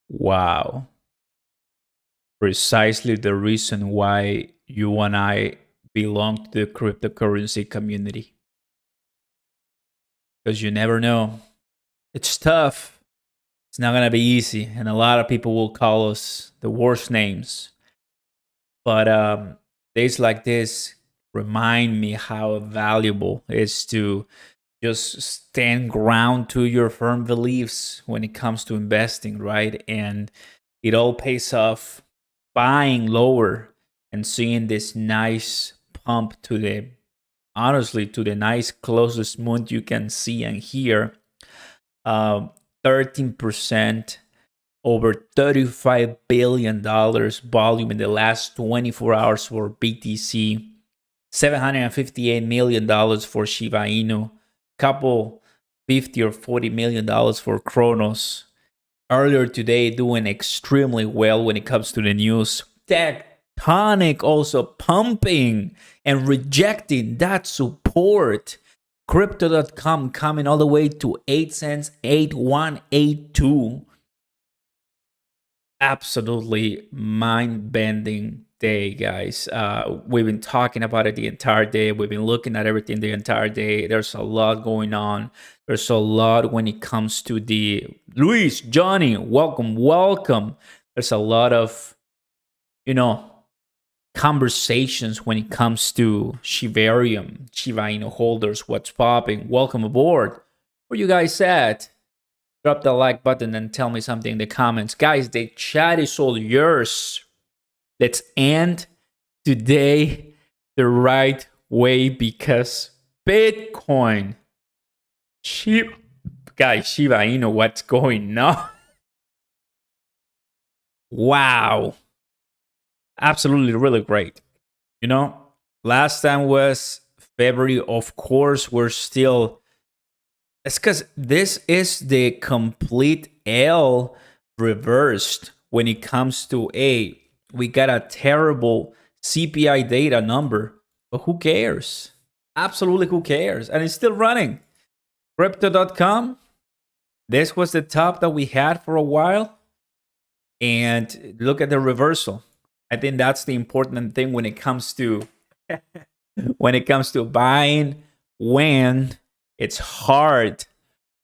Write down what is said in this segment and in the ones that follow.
Wow. Precisely the reason why you and I belong to the cryptocurrency community. Because you never know. It's tough. It's not going to be easy. And a lot of people will call us the worst names. But days like this remind me how valuable it is to just stand ground to your firm beliefs when it comes to investing, right? And it all pays off buying lower and seeing this nice pump to the honestly to the nice closest moon you can see and hear. 13% over $35 billion volume in the last 24 hours for BTC, $758 million for Shiba Inu, couple 50 or $40 million for Cronos. Earlier today, doing extremely well when it comes to the news. Tectonic also pumping and rejecting that support. Crypto.com coming all the way to 8 cents, 8182. Absolutely mind-bending day, guys. We've been talking about it the entire day. We've been looking at everything the entire day. There's a lot going on. There's a lot when it comes to the Luis, Johnny, welcome. There's a lot of, you know, conversations when it comes to Shiba Inu holders, what's popping. Welcome aboard. Where you guys at? Drop the like button and tell me something in the comments. Guys, the chat is all yours. Let's end today the right way because Bitcoin. Guys, Shiba Inu, what's going on? Wow. Absolutely really great. You know, last time was February. Of course, we're still. It's because this is the complete L reversed when it comes to we got a terrible CPI data number, but who cares? Absolutely, who cares? And it's still running. Crypto.com, this was the top that we had for a while. And look at the reversal. I think that's the important thing when it comes to buying when it's hard.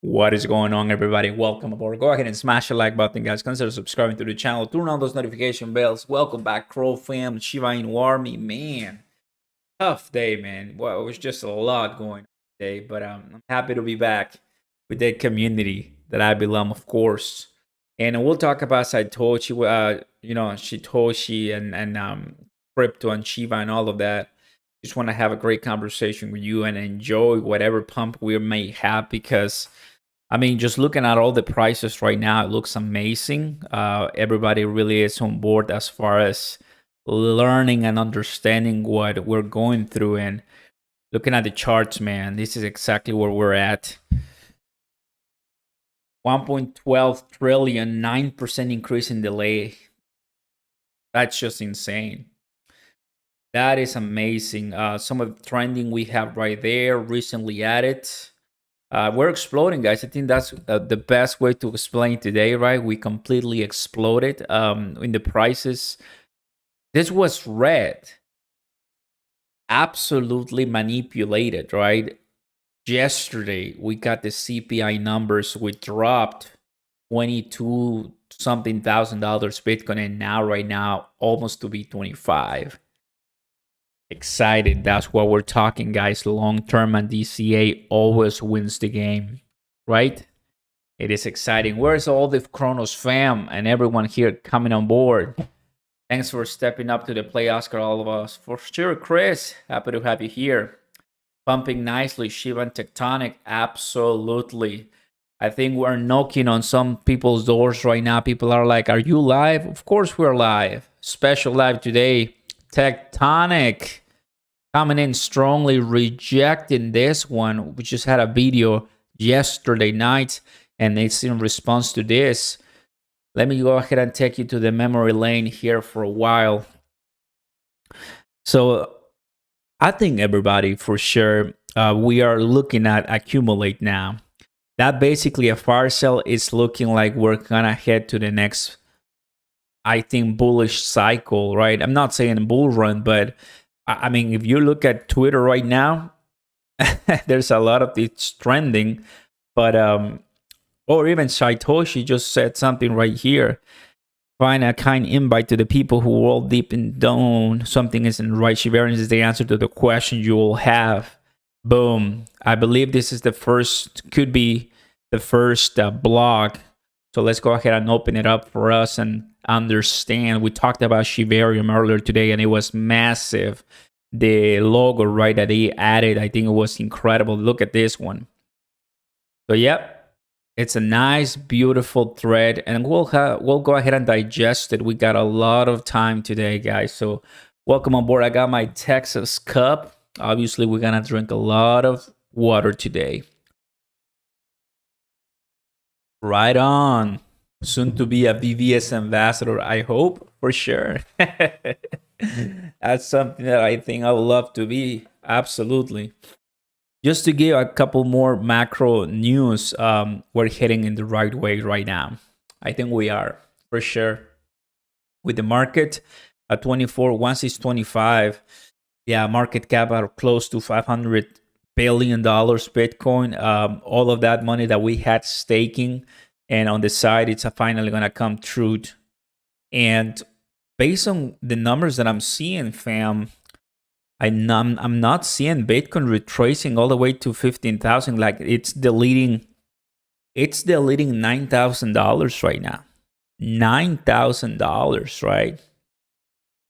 What is going on, everybody? Welcome aboard. Go ahead and smash the like button, guys. Consider subscribing to the channel. Turn on those notification bells. Welcome back, Crow fam, Shiba Inu Army. Man, tough day, man. Well, it was just a lot going on today, but I'm happy to be back with that community that I belong, of course. And we'll talk about Satoshi, Satoshi and crypto and Shiba and all of that. Just want to have a great conversation with you and enjoy whatever pump we may have because, I mean, just looking at all the prices right now, it looks amazing. Everybody really is on board as far as learning and understanding what we're going through. And looking at the charts, man, this is exactly where we're at. 1.12 trillion, 9% increase in delay. That's just insane. That is amazing. Some of the trending we have right there, recently added. We're exploding, guys. I think that's the best way to explain today, right? We completely exploded in the prices. This was red. Absolutely manipulated, right? Yesterday, we got the CPI numbers. We dropped 22 something $1,000 Bitcoin, and now, right now, almost to be 25. Excited. That's what we're talking, guys. Long term and DCA always wins the game, right? It is exciting. Where's all the Cronos fam and everyone here coming on board? Thanks for stepping up to the play, Oscar, all of us. For sure, Chris. Happy to have you here. Pumping nicely. Shiba and Tectonic. Absolutely. I think we're knocking on some people's doors right now. People are like, are you live? Of course we're live. Special live today. Tectonic coming in strongly, rejecting this one. We just had a video yesterday night, and it's in response to this. Let me go ahead and take you to the memory lane here for a while. So I think everybody, for sure, we are looking at accumulate now. that basically a fire sale is looking like we're gonna head to the next, I think, bullish cycle, right? I'm not saying a bull run, but I mean, if you look at Twitter right now, there's a lot of it's trending, but or even Saitoshi just said something right here. Find a kind invite to the people who roll deep and down something isn't right. Shivarians is the answer to the question you will have. Boom. I believe this is the first, could be the first blog. So let's go ahead and open it up for us and understand. We talked about Shivarium earlier today, and it was massive. The logo, right, that he added, I think it was incredible. Look at this one. So, yep. It's a nice, beautiful thread, and we'll go ahead and digest it. We got a lot of time today, guys. So welcome on board. I got my Texas cup. Obviously, we're gonna drink a lot of water today. Right on. Soon to be a VVS ambassador, I hope, for sure. That's something that I think I would love to be. Absolutely. Just to give a couple more macro news, we're heading in the right way right now. I think we are, for sure. With the market at 24, once it's 25, yeah, market cap are close to $500 billion Bitcoin. All of that money that we had staking, and on the side, it's finally going to come true. And based on the numbers that I'm seeing, fam, I'm not seeing Bitcoin retracing all the way to 15,000. Like it's deleting $9,000 right now. $9,000, right?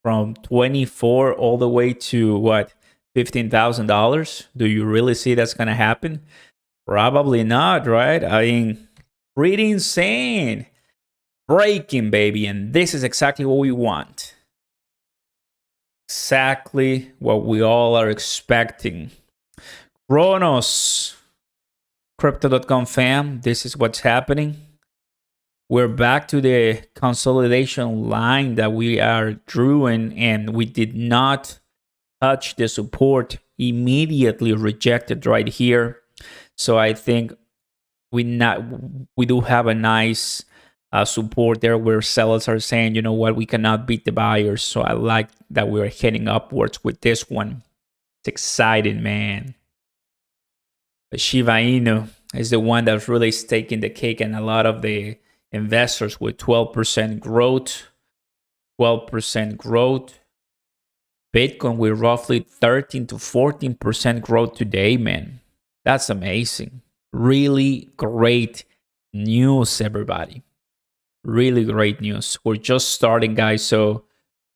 From 24 all the way to what? $15,000. Do you really see that's gonna happen? Probably not, right? I mean, pretty insane. Breaking, baby, and this is exactly what we want. Exactly what we all are expecting. Cronos, crypto.com fam, this is what's happening. We're back to the consolidation line that we are drawing, and we did not touch the support, immediately rejected right here. So I think we do have a nice support there where sellers are saying, you know what, we cannot beat the buyers. So I like that we're heading upwards with this one. It's exciting, man. But Shiba Inu is the one that's really taking the cake, and a lot of the investors with 12% growth. 12% growth. Bitcoin with roughly 13 to 14% growth today, man. That's amazing. Really great news, everybody. Really great news. We're just starting, guys, so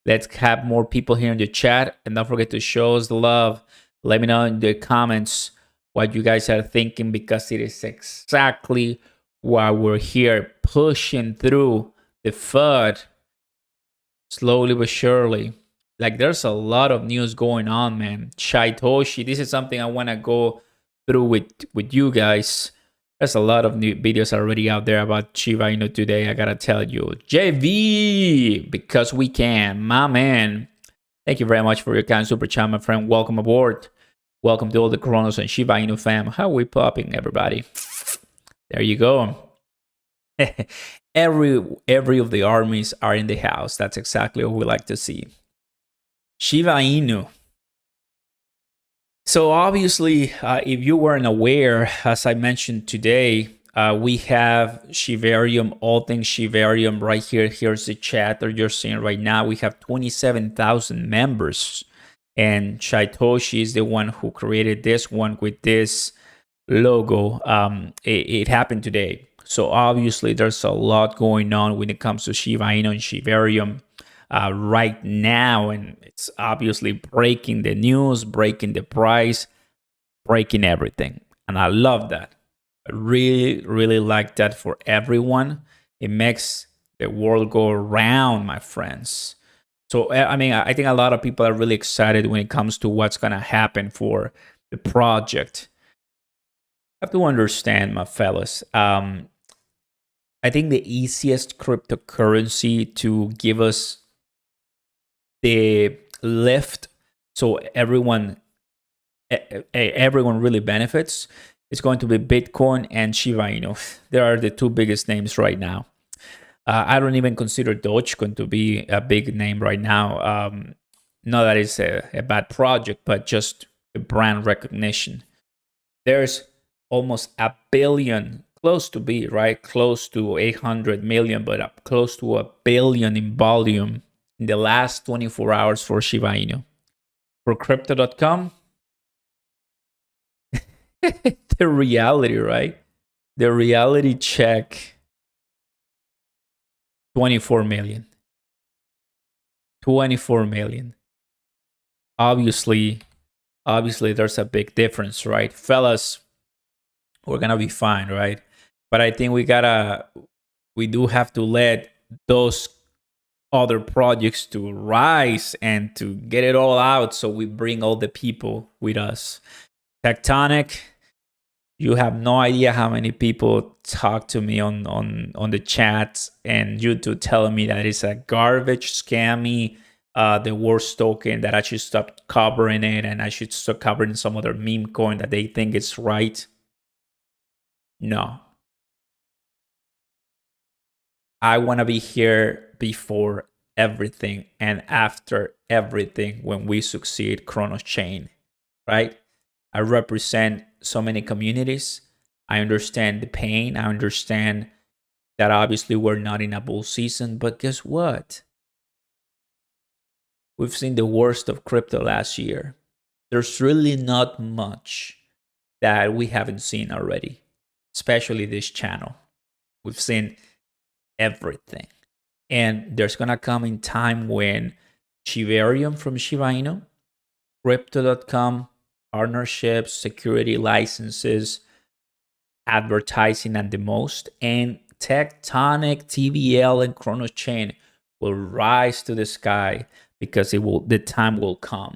let's have more people here in the chat, and don't forget to show us the love. Let me know in the comments what you guys are thinking, because it is exactly why we're here, pushing through the FUD slowly but surely. Like, there's a lot of news going on, man. Saitoshi, this is something I want to go through with you guys. There's a lot of new videos already out there about Shiba Inu today, I gotta tell you. JV, because we can, my man. Thank you very much for your kind super chat, my friend. Welcome aboard. Welcome to all the Cronos and Shiba Inu fam. How are we popping, everybody? There you go. every of the armies are in the house. That's exactly what we like to see. Shiba Inu. So obviously, if you weren't aware, as I mentioned today, we have Shivarium, all things Shivarium right here. Here's the chat that you're seeing right now. We have 27,000 members, and Saitoshi is the one who created this one with this logo. It happened today. So obviously, there's a lot going on when it comes to Shiba Inu and Shivarium right now, and it's obviously breaking the news, breaking the price, breaking everything, and I love that. I really like that for everyone. It makes the world go around, my friends. So I mean, I think a lot of people are really excited when it comes to what's gonna happen for the project. I have to understand, my fellas. I think the easiest cryptocurrency to give us the lift, so everyone really benefits, It's going to be Bitcoin and Shiba Inu. They are the two biggest names right now. I don't even consider Dogecoin to be a big name right now. Not that it's a bad project, but just a brand recognition. There's almost a billion, close to be, right? Close to 800 million, but up close to a billion in volume in the last 24 hours for Shiba Inu. For crypto.com, the reality, right? The reality check, 24 million. 24 million. Obviously, there's a big difference, right? Fellas, we're gonna be fine, right? But I think we do have to let those other projects to rise and to get it all out, so we bring all the people with us. Tectonic, you have no idea how many people talk to me on the chat and YouTube telling me that it's a garbage, scammy, the worst token, that I should stop covering it and I should start covering some other meme coin that they think is right. No. I want to be here before everything and after everything when we succeed Cronos chain, right? I represent so many communities. I understand the pain. I understand that obviously we're not in a bull season, but guess what? We've seen the worst of crypto last year. There's really not much that we haven't seen already, especially this channel. We've seen everything. And there's going to come in time when Shibarium from Shiba Inu, crypto.com, partnerships, security licenses, advertising at the most, and Tectonic, TVL, and Cronos chain will rise to the sky because the time will come.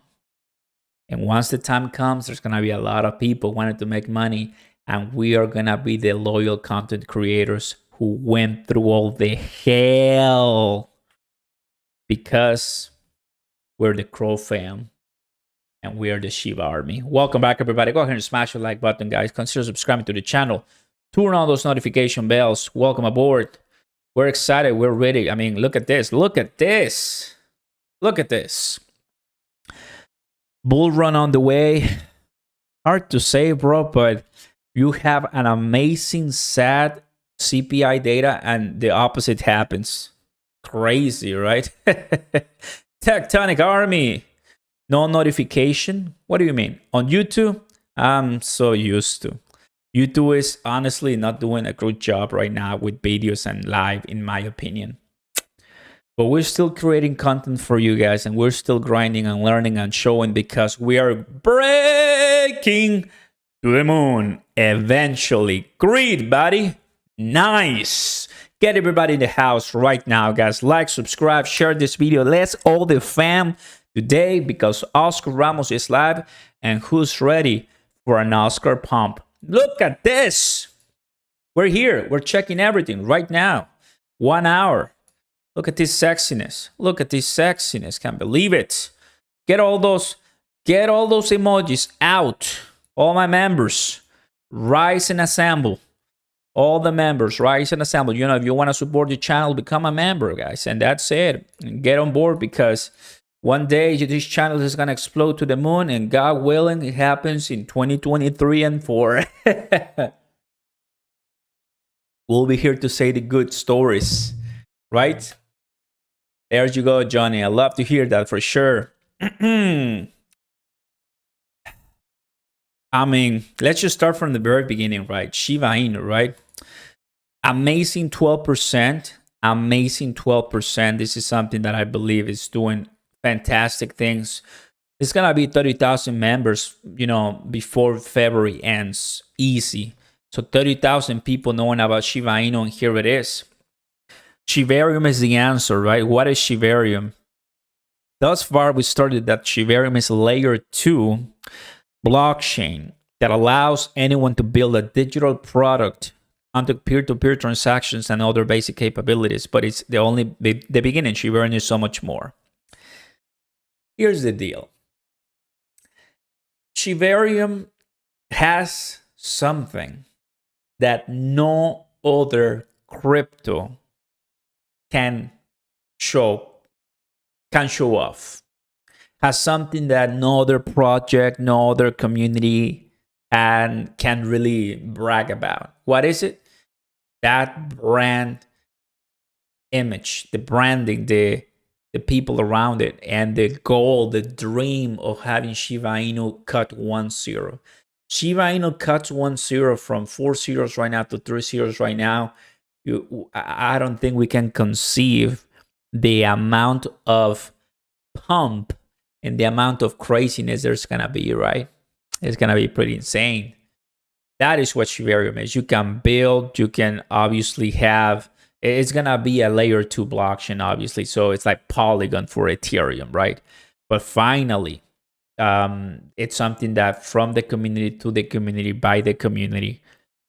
And once the time comes, there's going to be a lot of people wanting to make money, and we are going to be the loyal content creators who went through all the hell because we're the Crow fam and we are the Shiba army. Welcome back, everybody. Go ahead and smash the like button, guys. Consider subscribing to the channel. Turn on those notification bells. Welcome aboard. We're excited. We're ready. I mean, look at this. Look at this. Look at this. Bull run on the way. Hard to say, bro, but you have an amazing sad CPI data and the opposite happens. Crazy, right? Tectonic army. No notification. What do you mean? On YouTube, I'm so used to. YouTube is honestly not doing a good job right now with videos and live, in my opinion. But we're still creating content for you guys, and we're still grinding and learning and showing because we are breaking to the moon eventually. Greed, buddy. Nice. Get everybody in the house right now, guys. Like, subscribe, share this video. Let's all the fam today because Oscar Ramos is live, and who's ready for an Oscar pump? Look at this. We're here. We're checking everything right now. 1 hour. Look at this sexiness. Look at this sexiness. Can't believe it. Get all those emojis out. All my members, rise and assemble. All the members, rise and assemble. You know, if you want to support the channel, become a member, guys. And that's it. Get on board because one day this channel is going to explode to the moon. And God willing, it happens in 2023 and 4. We'll be here to say the good stories, right? There you go, Johnny. I love to hear that for sure. I mean, let's just start from the very beginning, right? Shiba Inu, right? Amazing 12%. Amazing 12%. This is something that I believe is doing fantastic things. It's going to be 30,000 members, you know, before February ends. Easy. So 30,000 people knowing about Shiba Inu, and here it is. Shibarium is the answer, right? What is Shibarium? Thus far, we started that Shibarium is layer 2 blockchain that allows anyone to build a digital product onto peer-to-peer transactions and other basic capabilities, but it's the beginning. Shibarium is so much more. Here's the deal. Shibarium has something that no other crypto can show off, has something that no other project, no other community and can really brag about. What is it? That brand image, the branding, the people around it, and the goal, the dream of having Shiba Inu cut 1-0. Shiba Inu cuts 1-0 from 4 zeros right now to 3 zeros right now. I don't think we can conceive the amount of pump and the amount of craziness there's gonna be, right? It's gonna be pretty insane. That is what Shibarium is. You can build, you can obviously have, it's gonna be a layer 2 blockchain, obviously. So it's like Polygon for Ethereum, right? But finally, it's something that from the community to the community, by the community.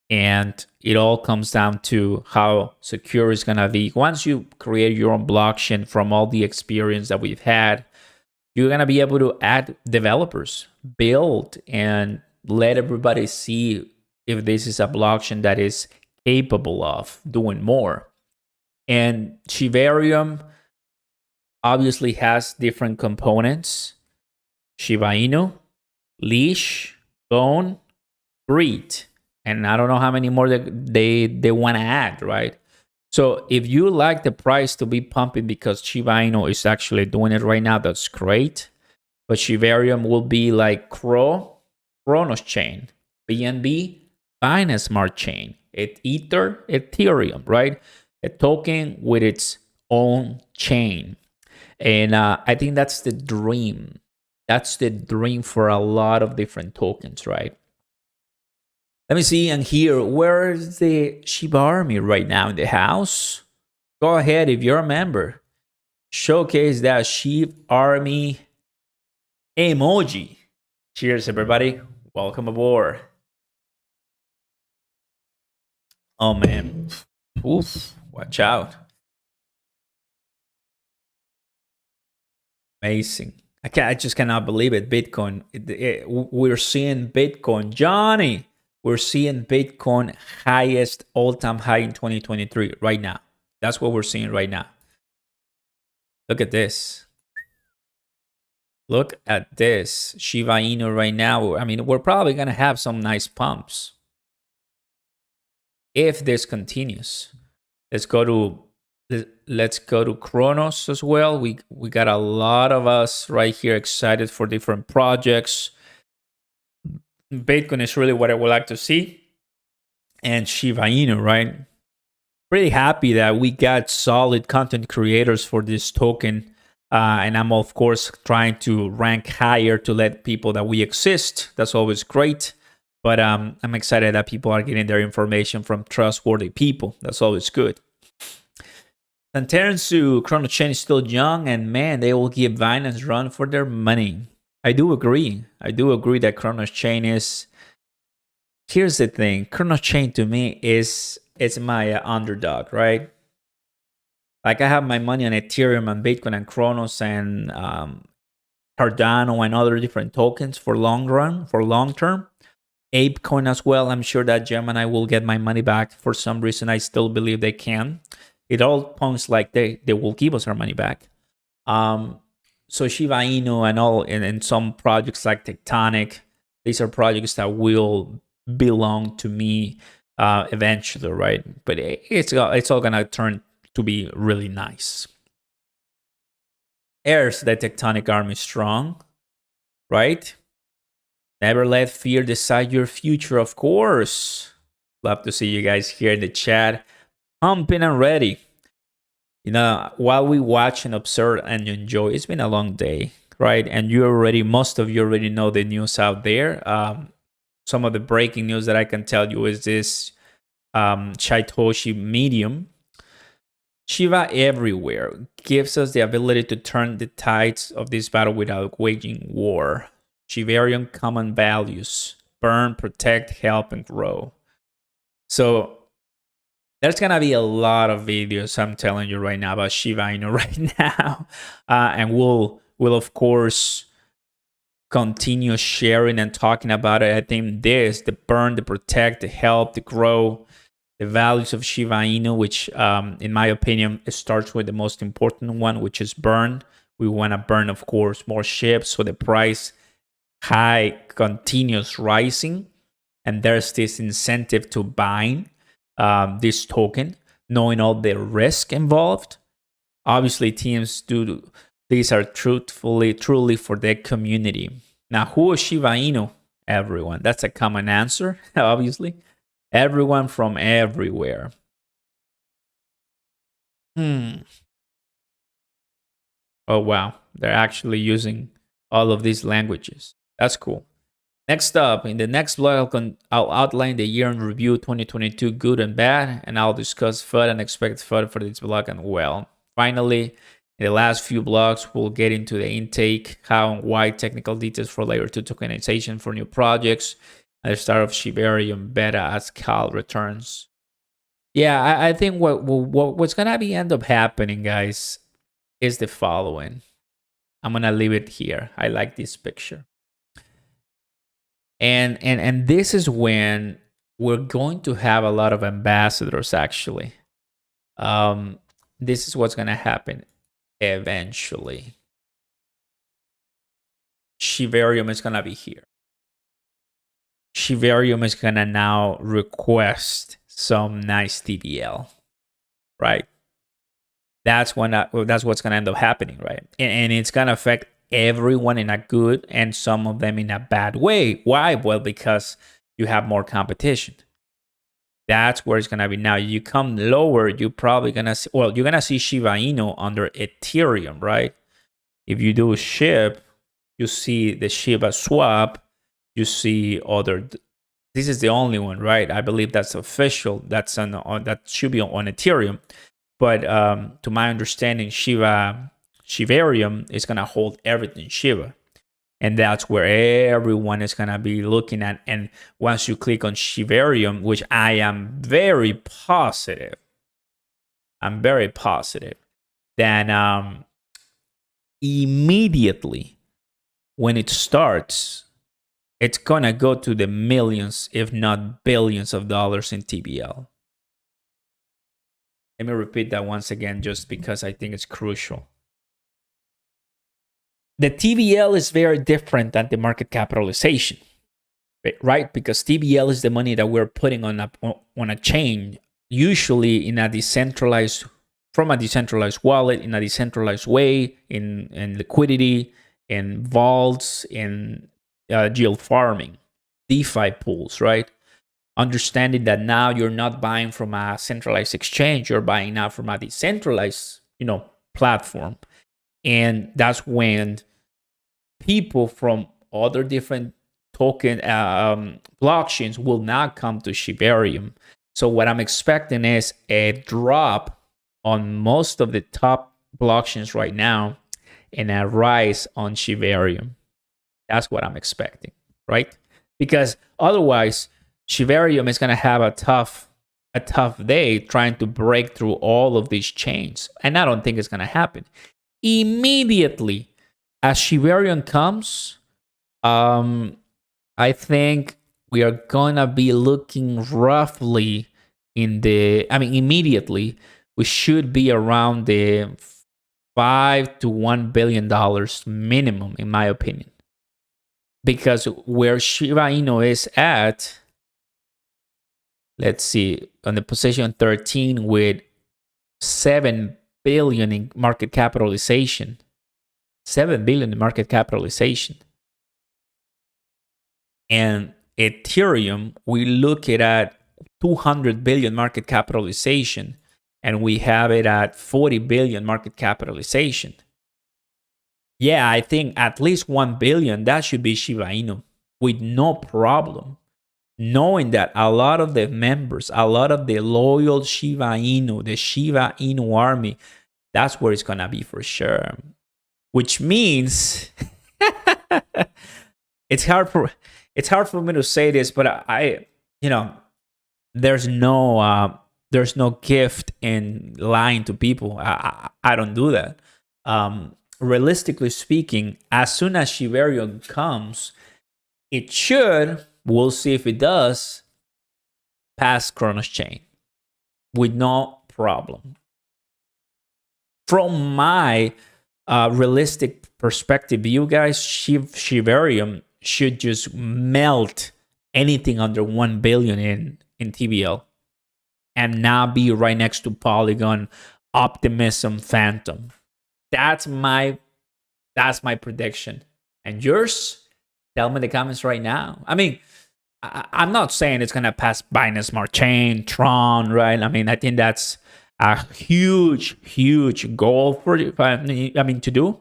And it all comes down to how secure it's gonna be. Once you create your own blockchain from all the experience that we've had, you're gonna be able to add developers, build, and let everybody see if this is a blockchain that is capable of doing more. And Shibarium obviously has different components: Shiba Inu, Leash, Bone, Breed, and I don't know how many more they want to add, right? So if you like the price to be pumping because Shiba Inu is actually doing it right now, that's great. But Shibarium will be like Cronos chain, BNB, Binance Smart Chain, Ether, Ethereum, right? A token with its own chain. And I think that's the dream. That's the dream for a lot of different tokens, right? Let me see and hear, where's the Shiba Army right now in the house? Go ahead, if you're a member, showcase that Shiba Army emoji. Cheers, everybody. Welcome aboard. Oh, man. Oof. Watch out. Amazing. I just cannot believe it. Bitcoin. We're seeing Bitcoin. Johnny. We're seeing Bitcoin highest all-time high in 2023 right now. That's what we're seeing right now. Look at this. Look at this. Shiba Inu right now. I mean, we're probably going to have some nice pumps if this continues. Let's go to Cronos as well. We got a lot of us right here excited for different projects. Bitcoin is really what I would like to see. And Shiba Inu, right? Pretty happy that we got solid content creators for this token. And I'm, of course, trying to rank higher to let people that we exist. That's always great. But I'm excited that people are getting their information from trustworthy people. That's always good. Santerensu, Cronos Chain is still young, and man, they will give Binance run for their money. I do agree. I do agree that Cronos Chain is... Here's the thing. Cronos Chain to me is my underdog, right? Like I have my money on Ethereum and Bitcoin and Cronos and Cardano and other different tokens for long run, for long term. ApeCoin as well. I'm sure that Gemini will get my money back. For some reason, I still believe they can. It all points like they will give us our money back. So Shiba Inu and all, and some projects like Tectonic, these are projects that will belong to me eventually, right? But it's all gonna turn to be really nice. Heirs, the Tectonic army strong, right? Never let fear decide your future, of course. Love to see you guys here in the chat, pumping and ready. You know, while we watch and observe and enjoy, it's been a long day, right? And most of you already know the news out there. Some of the breaking news that I can tell you is this Satoshi Medium. Shiba everywhere gives us the ability to turn the tides of this battle without waging war. Shibarium common values: burn, protect, help, and grow. So there's gonna be a lot of videos, I'm telling you right now, about Shiba Inu right now, and we'll of course continue sharing and talking about it. I think the burn, the protect, the help, the grow, the values of Shiba Inu, which in my opinion, it starts with the most important one, which is burn. We want to burn, of course, more ships, so the price high continues rising, and there's this incentive to buying this token, knowing all the risk involved. Obviously, teams do these are truly for their community. Now, who is Shiba Inu? Everyone. That's a common answer, obviously. Everyone from everywhere. Oh, wow. They're actually using all of these languages. That's cool. Next up, in the next blog, I'll outline the year in review 2022, good and bad, and I'll discuss FUD and expect FUD for this blog. And well, finally, in the last few blogs, we'll get into the intake, how and why, technical details for layer 2 tokenization for new projects, and the start of Shibarium beta as Cal returns. Yeah, I think what's gonna be end up happening, guys, is the following. I'm gonna leave it here. I like this picture. And this is when we're going to have a lot of ambassadors, actually. This is what's going to happen eventually. Shibarium is going to be here. Shibarium is going to now request some nice TVL, right? That's what's going to end up happening, right? And it's going to affect everyone in a good and some of them in a bad way. Why? Well, because you have more competition. That's where it's going to be. Now, you come lower, you're probably going to see, well, you're going to see Shiba Inu under Ethereum, right? If you do SHIB, you see the Shiba swap, you see other, this is the only one, right? I believe that's official. That's that should be on Ethereum. But to my understanding, Shibarium is going to hold everything Shiba. And that's where everyone is going to be looking at. And once you click on Shibarium, which I am very positive, then immediately when it starts, it's going to go to the millions, if not billions of dollars in TBL. Let me repeat that once again, just because I think it's crucial. The TVL is very different than the market capitalization, right? Because TVL is the money that we're putting on a chain, usually in a decentralized, from a decentralized wallet, in a decentralized way, in liquidity, in vaults, in yield farming, DeFi pools, right? Understanding that now you're not buying from a centralized exchange, you're buying now from a decentralized, platform. And that's when people from other different token blockchains will not come to Shibarium. So what I'm expecting is a drop on most of the top blockchains right now and a rise on Shibarium. That's what I'm expecting, right? Because otherwise, Shibarium is going to have a tough day trying to break through all of these chains. And I don't think it's going to happen. Immediately as Shibarium comes, I think we are going to be looking roughly immediately, we should be around the $5 to $1 billion minimum, in my opinion. Because where Shiba Inu is at, let's see, on the position 13 with 7 billion in market capitalization. 7 billion in market capitalization. And Ethereum, we look at 200 billion market capitalization, and we have it at 40 billion market capitalization. Yeah, I think at least 1 billion, that should be Shiba Inu with no problem. Knowing that a lot of the members, a lot of the loyal Shiba Inu, the Shiba Inu army, that's where it's going to be for sure. Which means it's hard for me to say this, but I there's no gift in lying to people. I don't do that. realistically speaking, as soon as Shiba Inu comes, it should, we'll see if it does, pass Cronos chain with no problem. From my realistic perspective, you guys, Shiba Inu should just melt anything under 1 billion in TVL and now be right next to Polygon, Optimism, Phantom. That's my prediction. And yours? Tell me in the comments right now. I mean, I'm not saying it's gonna pass Binance Smart Chain, Tron, right? I mean, I think that's a huge goal for to do.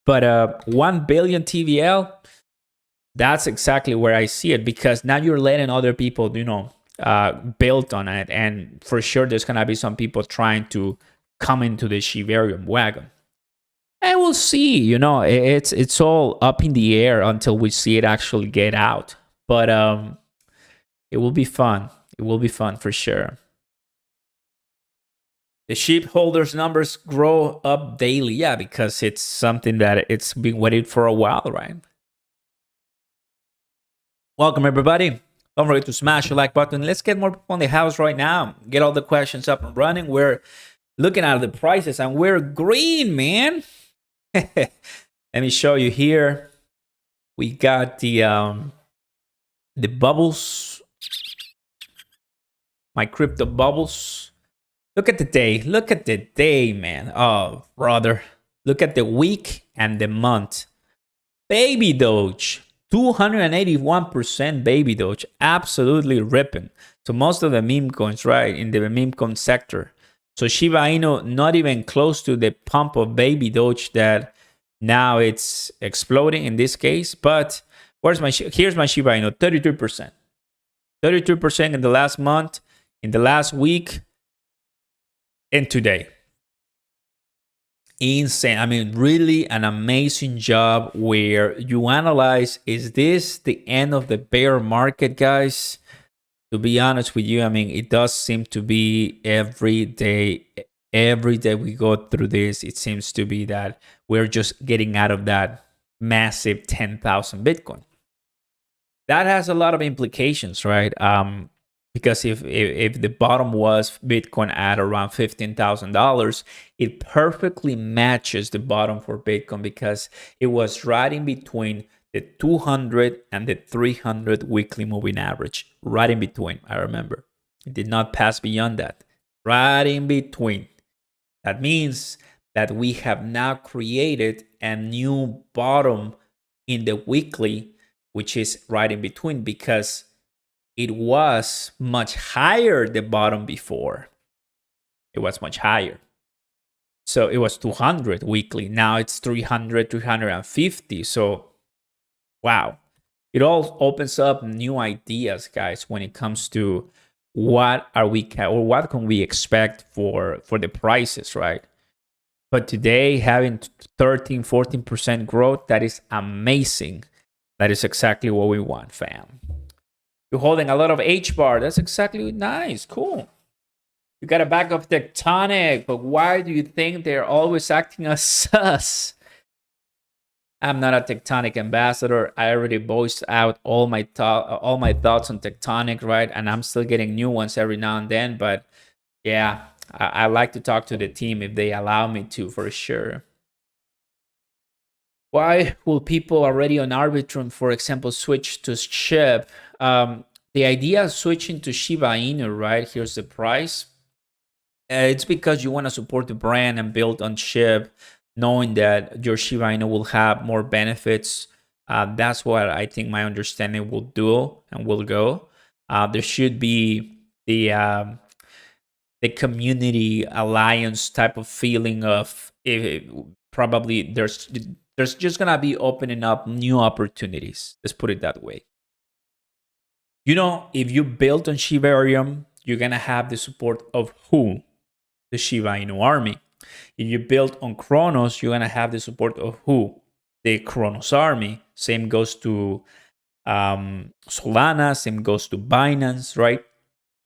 But 1 billion TVL, that's exactly where I see it, because now you're letting other people, build on it, and for sure there's gonna be some people trying to come into the Shiba Inu wagon. And we'll see, it's all up in the air until we see it actually get out. But it will be fun. It will be fun for sure. The sheep holders numbers grow up daily. Yeah, because it's something that it's been waiting for a while, right? Welcome, everybody. Don't forget to smash the like button. Let's get more people on the house right now. Get all the questions up and running. We're looking at the prices and we're green, man. Let me show you here. We got the bubbles. My crypto bubbles. Look at the day. Look at the day, man. Oh, brother. Look at the week and the month. Baby Doge. 281% Baby Doge. Absolutely ripping. So most of the meme coins, right, in the meme coin sector. So Shiba Inu not even close to the pump of Baby Doge that now it's exploding in this case. But here's my Shiba Inu, 33%. 33% in the last month, in the last week, and today. Insane. I mean, really an amazing job where you analyze, is this the end of the bear market, guys? To be honest with you, I mean, it does seem to be every day we go through this, it seems to be that we're just getting out of that massive 10,000 Bitcoin. That has a lot of implications, right? Because if the bottom was Bitcoin at around $15,000, it perfectly matches the bottom for Bitcoin because it was right in between the 200 and the 300 weekly moving average. Right in between, I remember. It did not pass beyond that. Right in between. That means that we have now created a new bottom in the weekly, which is right in between, because it was much higher the bottom before. It was much higher. So it was 200 weekly. Now it's 300, 350. So, wow. It all opens up new ideas, guys, when it comes to what can we expect for the prices, right? But today, having 13, 14% growth, that is amazing. That is exactly what we want, fam. You're holding a lot of H-bar. That's exactly nice. Cool. You got a back of tectonic, but why do you think they're always acting as sus? I'm not a tectonic ambassador. I already voiced out all my thoughts on tectonic, right? And I'm still getting new ones every now and then. But yeah, I like to talk to the team if they allow me to, for sure. Why will people already on Arbitrum, for example, switch to SHIB? The idea of switching to Shiba Inu, right? Here's the price. It's because you want to support the brand and build on SHIB, knowing that your Shiba Inu will have more benefits. That's what I think my understanding will do and will go. There should be the community alliance type of feeling of probably there's just gonna be opening up new opportunities. Let's put it that way. If you build on Shiba Inu, you're gonna have the support of who? The Shiba Inu army. If you build on Cronos, you're gonna have the support of who? The Cronos army. Same goes to Solana. Same goes to Binance, right?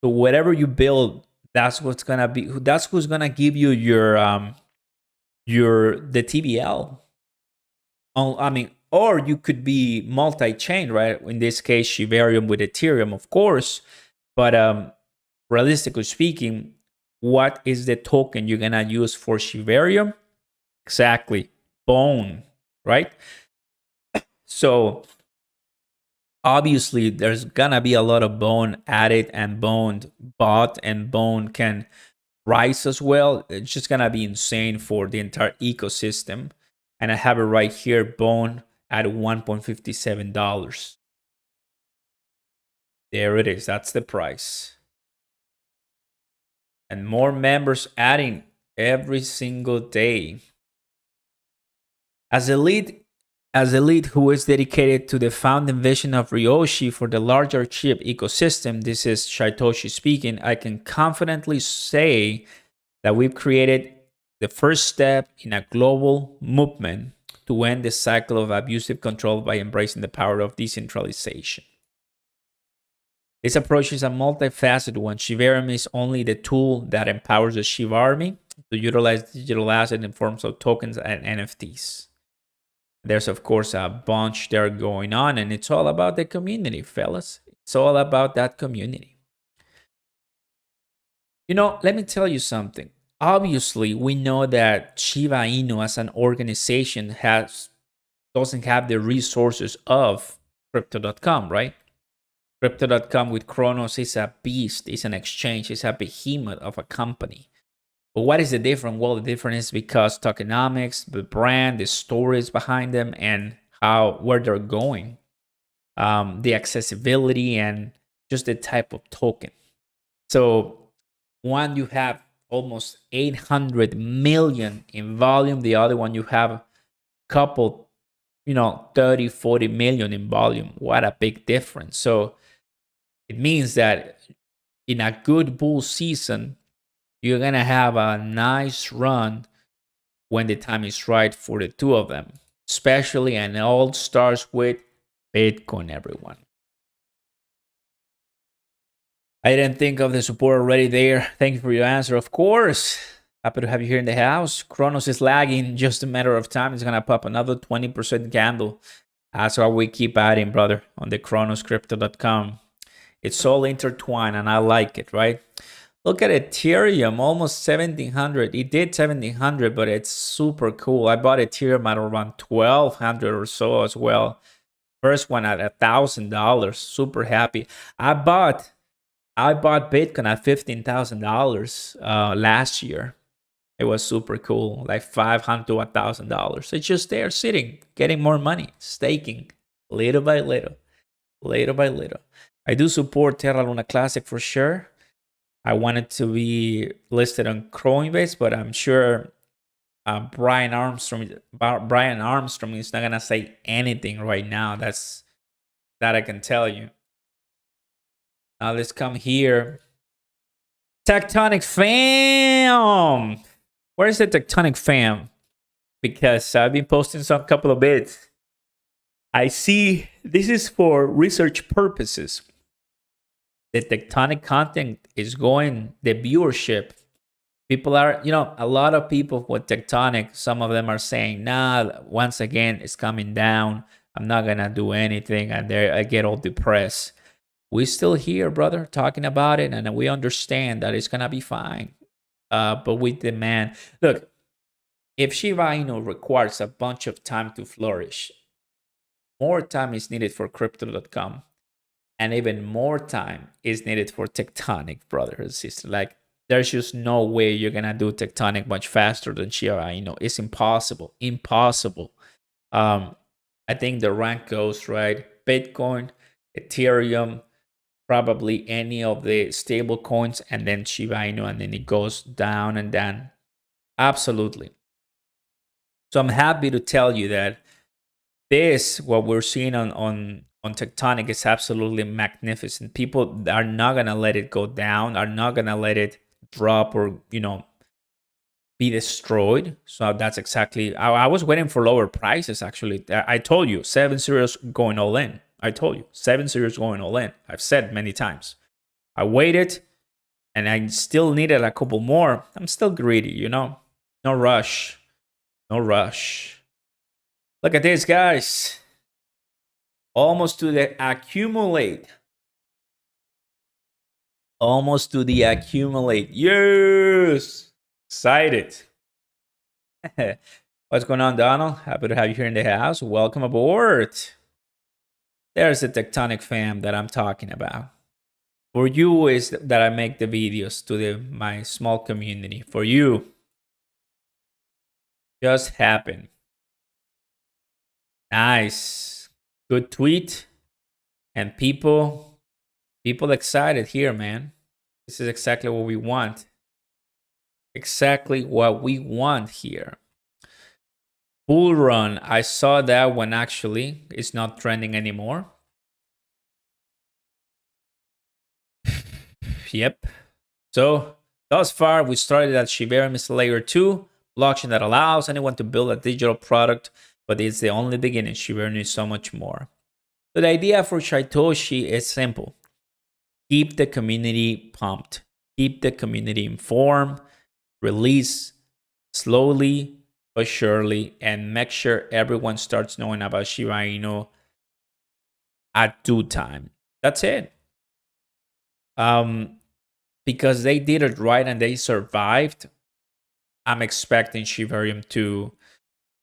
So whatever you build, that's what's gonna be. That's who's gonna give you your the TVL. I mean, or you could be multi-chain, right? In this case, Shibarium with Ethereum, of course. But realistically speaking, what is the token you're gonna use for Shibarium? Exactly, Bone, right? So obviously, there's gonna be a lot of Bone added and Bone bought, and Bone can rise as well. It's just gonna be insane for the entire ecosystem. And I have it right here, Bone at $1.57. There it is. That's the price. And more members adding every single day. As elite who is dedicated to the founding vision of Ryoshi for the larger chip ecosystem, this is Shaitoshi speaking, I can confidently say that we've created the first step in a global movement to end the cycle of abusive control by embracing the power of decentralization. This approach is a multifaceted one. Shibarium is only the tool that empowers the Shiba army to utilize digital assets in forms of tokens and NFTs. There's, of course, a bunch there going on, and it's all about the community, fellas. It's all about that community. You know, let me tell you something. Obviously, we know that Shiba Inu as an organization doesn't have the resources of crypto.com, right? Crypto.com with Cronos is a beast, it's an exchange, it's a behemoth of a company. But what is the difference? Well, the difference is because tokenomics, the brand, the stories behind them, and where they're going, the accessibility, and just the type of token. So one, you have almost 800 million in volume. The other one, you have a couple, 30, 40 million in volume. What a big difference. So it means that in a good bull season, you're going to have a nice run when the time is right for the two of them, especially, and it all starts with Bitcoin, everyone. I didn't think of the support already there. Thank you for your answer. Of course, happy to have you here in the house. Cronos is lagging, just a matter of time. It's going to pop another 20% candle. That's why we keep adding, brother, on the chronoscrypto.com. It's all intertwined, and I like it, right? Look at Ethereum, almost 1700. It did 1700, but it's super cool. I bought Ethereum at around 1200 or so as well. First one at $1,000. Super happy. I bought Bitcoin at $15,000 last year. It was super cool, like $500 to $1,000. It's just there sitting, getting more money, staking, little by little, little by little. I do support Terra Luna Classic for sure. I want it to be listed on Coinbase, but I'm sure Brian Armstrong is not gonna say anything right now. That I can tell you. Now let's come here. Tectonic fam. Where's the Tectonic fam? Because I've been posting some couple of bits. I see this is for research purposes. The Tectonic content is going, the viewership. People are, a lot of people with Tectonic, some of them are saying, nah, once again, it's coming down. I'm not going to do anything. And I get all depressed. We're still here, brother, talking about it. And we understand that it's going to be fine. But we demand, look, if Shiba Inu requires a bunch of time to flourish, more time is needed for crypto.com. And even more time is needed for Tectonic, brother and sister. Like, there's just no way you're going to do Tectonic much faster than Shiba Inu. It's impossible. Impossible. I think the rank goes, right? Bitcoin, Ethereum, probably any of the stable coins, and then Shiba Inu, and then it goes down and down. Absolutely. So I'm happy to tell you that what we're seeing on Tectonic is absolutely magnificent. People are not going to let it go down, are not going to let it drop or, be destroyed. So that's exactly, I was waiting for lower prices, actually. I told you, 7 Series going all in. I told you, 7 Series going all in. I've said many times. I waited, and I still needed a couple more. I'm still greedy, No rush. No rush. Look at this, guys. Almost to the accumulate. Almost to the accumulate. Yes. Excited. What's going on, Donald? Happy to have you here in the house. Welcome aboard. There's the tectonic fam that I'm talking about. For you is that I make the videos to my small community. For you, just happen. Nice. Good tweet. And people excited here, man. This is exactly what we want. Exactly what we want here. Bull run. I saw that one actually. It's not trending anymore. Yep. So thus far, we started at Shiba Inu is layer 2 blockchain that allows anyone to build a digital product, but it's the only beginning. Shiba Inu is so much more. So the idea for Satoshi is simple. Keep the community pumped. Keep the community informed. Release slowly but surely, and make sure everyone starts knowing about Shiba Inu at due time. That's it. Because they did it right and they survived, I'm expecting Shiba Inu to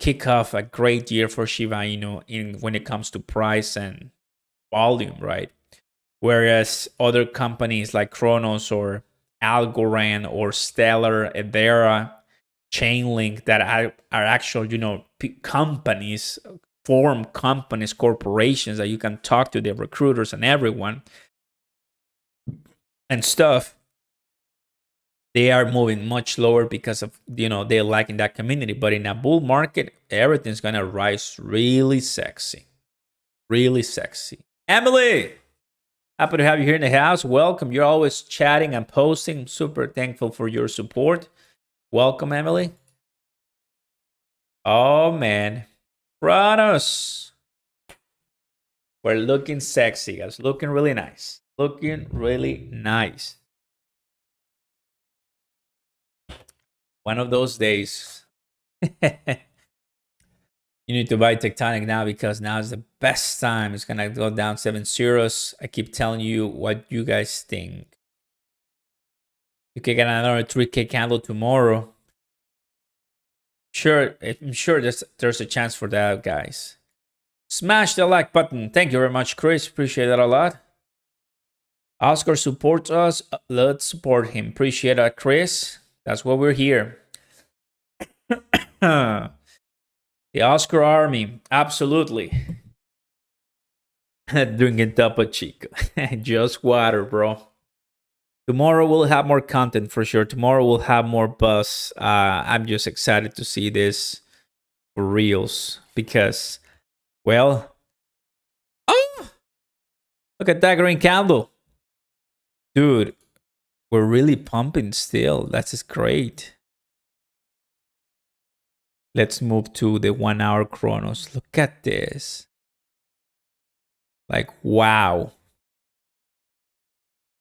kick off a great year for Shiba Inu when it comes to price and volume, right? Whereas other companies like Cronos or Algorand or Stellar, Edera, Chainlink that are actual, companies, form companies, corporations that you can talk to, the recruiters and everyone and stuff. They are moving much lower because of, they're lacking that community. But in a bull market, everything's gonna rise really sexy. Really sexy. Emily, happy to have you here in the house. Welcome. You're always chatting and posting. I'm super thankful for your support. Welcome, Emily. Oh, man. Cronos. We're looking sexy, guys. Looking really nice. Looking really nice. One of those days. You need to buy Tectonic now because now is the best time. It's going to go down 7 zeros. I keep telling you what you guys think. You can get another 3K candle tomorrow. Sure, I'm sure there's a chance for that, guys. Smash the like button. Thank you very much, Chris. Appreciate that a lot. Oscar supports us. Let's support him. Appreciate that, Chris. That's why we're here. The Oscar Army. Absolutely. Drinking Topo Chico. Just water, bro. Tomorrow we'll have more content for sure. Tomorrow we'll have more buzz. I'm just excited to see this for reals because, well, oh, look at that green candle, dude. We're really pumping still. That's just great. Let's move to the 1 hour Cronos. Look at this. Like, wow.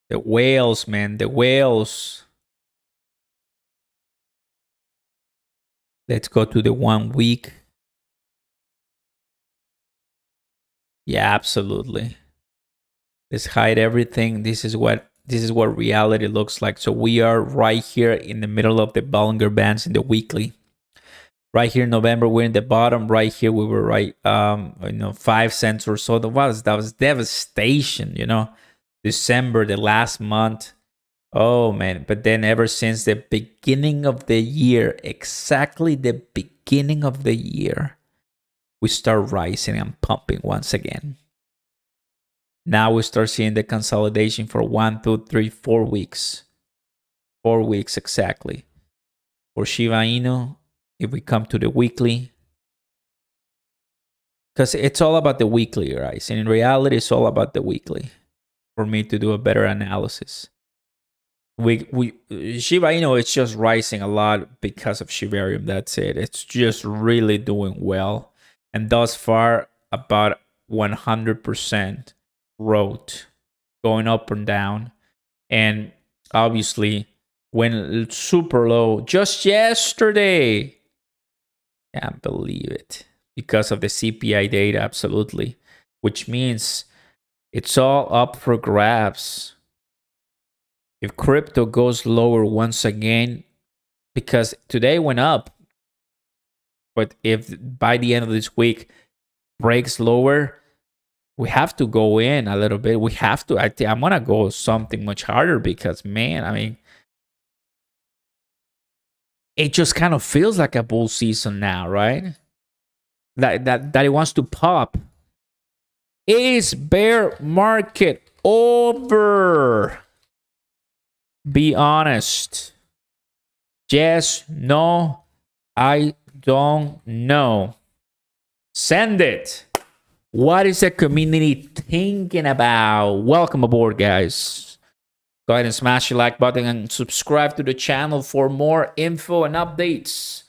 The whales, man, the whales. Let's go to the 1 week. Yeah, absolutely. Let's hide everything. This is what reality looks like. So we are right here in the middle of the Bollinger Bands in the weekly. Right here in November, we're in the bottom. Right here, we were right, 5 cents or so. That was devastation, December, the last month. Oh, man. But then ever since the beginning of the year, exactly the beginning of the year, we start rising and pumping once again. Now we start seeing the consolidation for 1, 2, 3, 4 weeks. 4 weeks exactly. For Shiba Inu, if we come to the weekly, because it's all about the weekly, right? And in reality, it's all about the weekly for me to do a better analysis. We Shiba Inu, it's just rising a lot because of Shiba Inu. That's it. It's just really doing well. And thus far, about 100% growth, going up and down. And obviously, when it's super low, just yesterday, can't believe it. because of the CPI data, absolutely, which means it's all up for grabs. If crypto goes lower once again, because today went up, but if by the end of this week breaks lower, we have to go in a little bit. We have to. I'm gonna go something much harder because, man, I mean, it just kind of feels like a bull season now, right? That it wants to pop. Is bear market over? Be honest. Yes, no, I don't know. Send it. What is the community thinking about? Welcome aboard, guys. Go ahead and smash the like button and subscribe to the channel for more info and updates.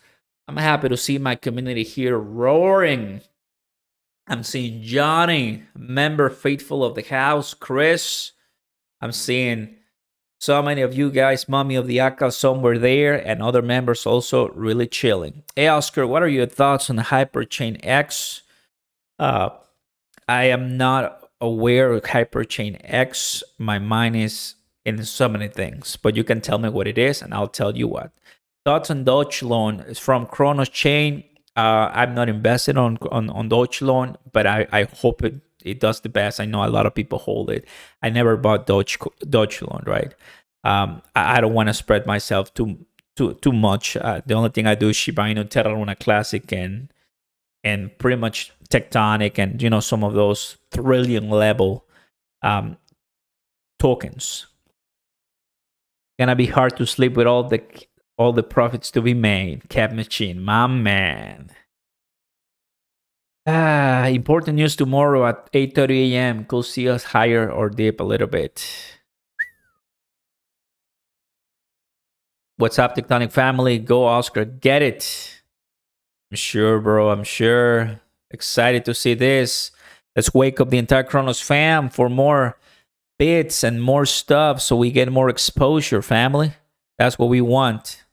I'm happy to see my community here roaring. I'm seeing Johnny, member faithful of the house, Chris. I'm seeing so many of you guys, Mommy of the Aka somewhere there, and other members also really chilling. Hey, Oscar, what are your thoughts on Hyperchain X? I am not aware of Hyperchain X. My mind is in so many things, but you can tell me what it is, and I'll tell you what. Thoughts on Doge Loan is from Cronos Chain. I'm not invested on Doge Loan, but I hope it does the best. I know a lot of people hold it. I never bought Doge Loan, right? I don't want to spread myself too much. The only thing I do is Shiba Inu, Terra Luna Classic, and pretty much tectonic, and some of those trillion level tokens. Gonna be hard to sleep with all the profits to be made. Cap Machine, my man. Important news tomorrow at 8:30 a.m. Could see us higher or dip a little bit. What's up, Tectonic family? Go, Oscar. Get it. I'm sure, bro. I'm sure. Excited to see this. Let's wake up the entire Cronos fam for more bits and more stuff so we get more exposure, family. That's what we want.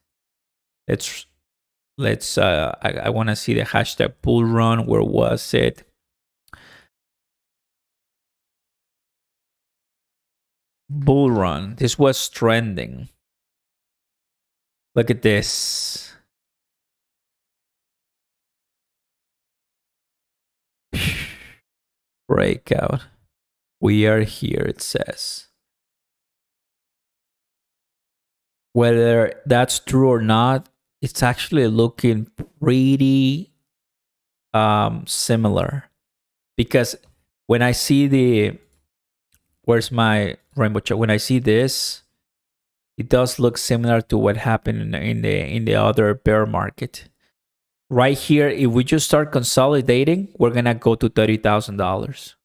Let's I want to see the hashtag bull run. Where was it? Bull run. This was trending. Look at this. Breakout. We are here, it says. Whether that's true or not, it's actually looking pretty similar, because when I see where's my rainbow chart? When I see this, it does look similar to what happened in the other bear market. Right here, if we just start consolidating, we're gonna go to $30,000,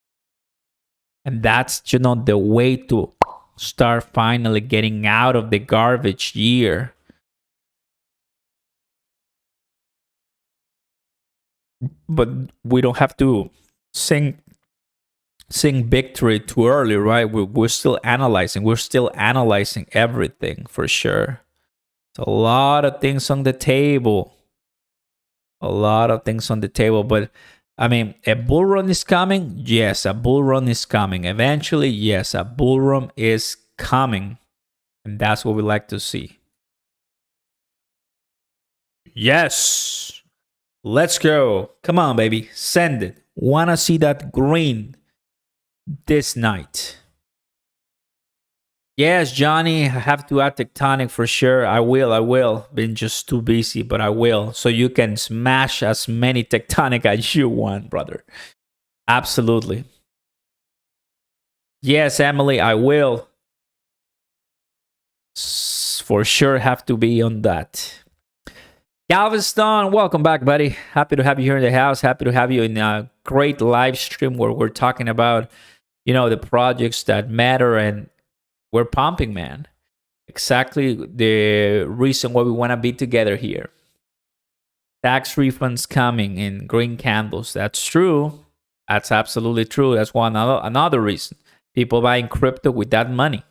and that's the way to start finally getting out of the garbage year. But we don't have to sing victory too early, right? We're still analyzing. We're still analyzing everything for sure. It's a lot of things on the table. A lot of things on the table. But I mean, a bull run is coming. Yes, a bull run is coming. Eventually, yes, a bull run is coming. And that's what we like to see. Yes. Let's go. Come on, baby. Send it. Wanna see that green this night. Yes, Johnny, I have to add tectonic for sure. I will. Been just too busy, but I will. So you can smash as many tectonic as you want, brother. Absolutely. Yes, Emily, I will. For sure have to be on that. Galveston, welcome back, buddy. Happy to have you here in the house. Happy to have you in a great live stream where we're talking about, the projects that matter, and we're pumping, man. Exactly the reason why we want to be together here. Tax refunds coming in green candles. That's true. That's absolutely true. That's another reason. People buying crypto with that money.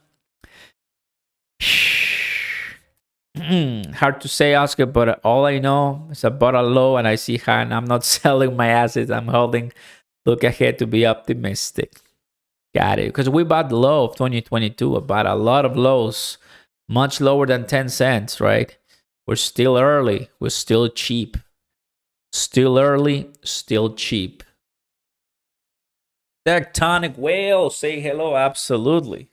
Hard to say, Oscar, but all I know is I bought a low and I see high, and I'm not selling my assets. I'm holding. Look ahead to be optimistic. Got it. Because we bought the low of 2022. I bought a lot of lows, much lower than 10 cents, right? We're still early. We're still cheap. Still early, still cheap. Tectonic whale, say hello. Absolutely.